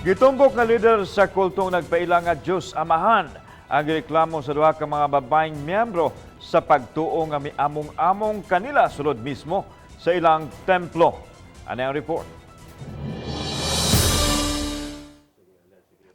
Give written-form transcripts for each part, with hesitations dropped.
Gitumbok nga leader sa kultong nagpaila nga Diyos Amahan ang gireklamo sa duha ka mga babaeng miyembro sa pagtuo nga miamong-among kanila sulod mismo sa ilang templo. Ano ang report?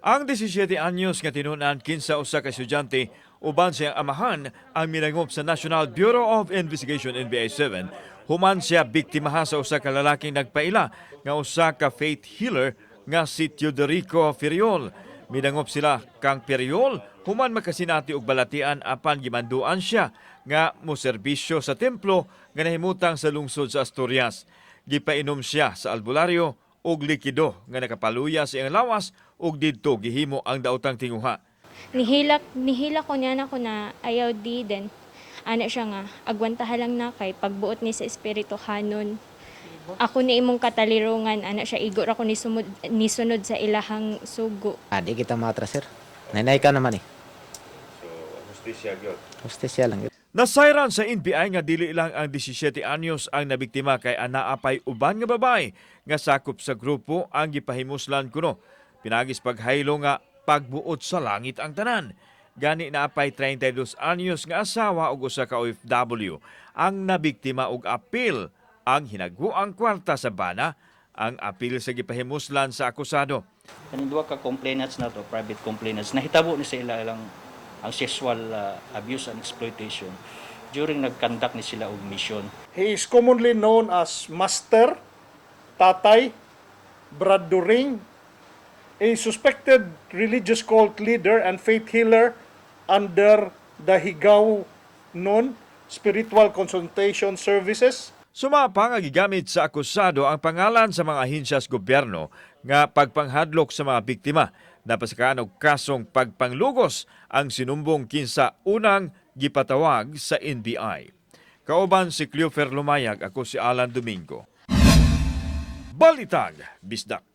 Ang 17 anyos nga tinunan kinsa usa ka estudyante uban siyang amahan ang minangop sa National Bureau of Investigation NBI 7 human siya biktimaha sa usa ka lalaking nagpaila nga usa ka faith healer nga si Teodorico Feriol. Minangop sila kang Feriol human makasinati og balatian apan gimanduan siya nga moserbisyo sa templo nga nahimutang sa lungsod sa Asturias. Gipainom siya sa albularyo og likido nga nakapaluya sa iyang lawas ug didto gihimo ang daotang tinguha. Nihila ko niya na ko na ayaw di din. Ana siya nga, agwantaha lang na kay pagbuot ni sa espiritu hanon. Ako ni imong katalirungan, ana siya igor ako nisunod sa ilahang sugo. Di kita matras, sir. Nanay ka naman eh. So, hustisya gyud. Hostesya lang. Nasayran sa NBI nga dili lang ang 17 anyos ang nabiktima kay anaapay uban nga babae nga sakop sa grupo ang gipahimuslan kuno. Pinagis paghaylo nga pagbuot sa langit ang tanan. Gani naapay 32 anyos nga asawa ug usa ka OFW ang nabiktima og apil ang hinaghuang kwarta sa bana ang apil sa gipahimuslan sa akusado. Kaning duha ka complainants na to, private complainants, nahitabo ni sa ilang ang sexual abuse and exploitation during nagkandak ni sila og mission. He is commonly known as Master Tatay Brad During, a suspected religious cult leader and faith healer under the Higaw Nun Spiritual Consultation Services. Sumapa nga gigamit sa akusado ang pangalan sa mga ahensya sa gobyerno nga pagpanghadlok sa mga biktima. Napasakaan og kasong pagpanglugos ang sinumbong kinsa unang gipatawag sa NBI. Kauban si Cleofer Lumayag, ako si Alan Domingo. Balitang Bisdak.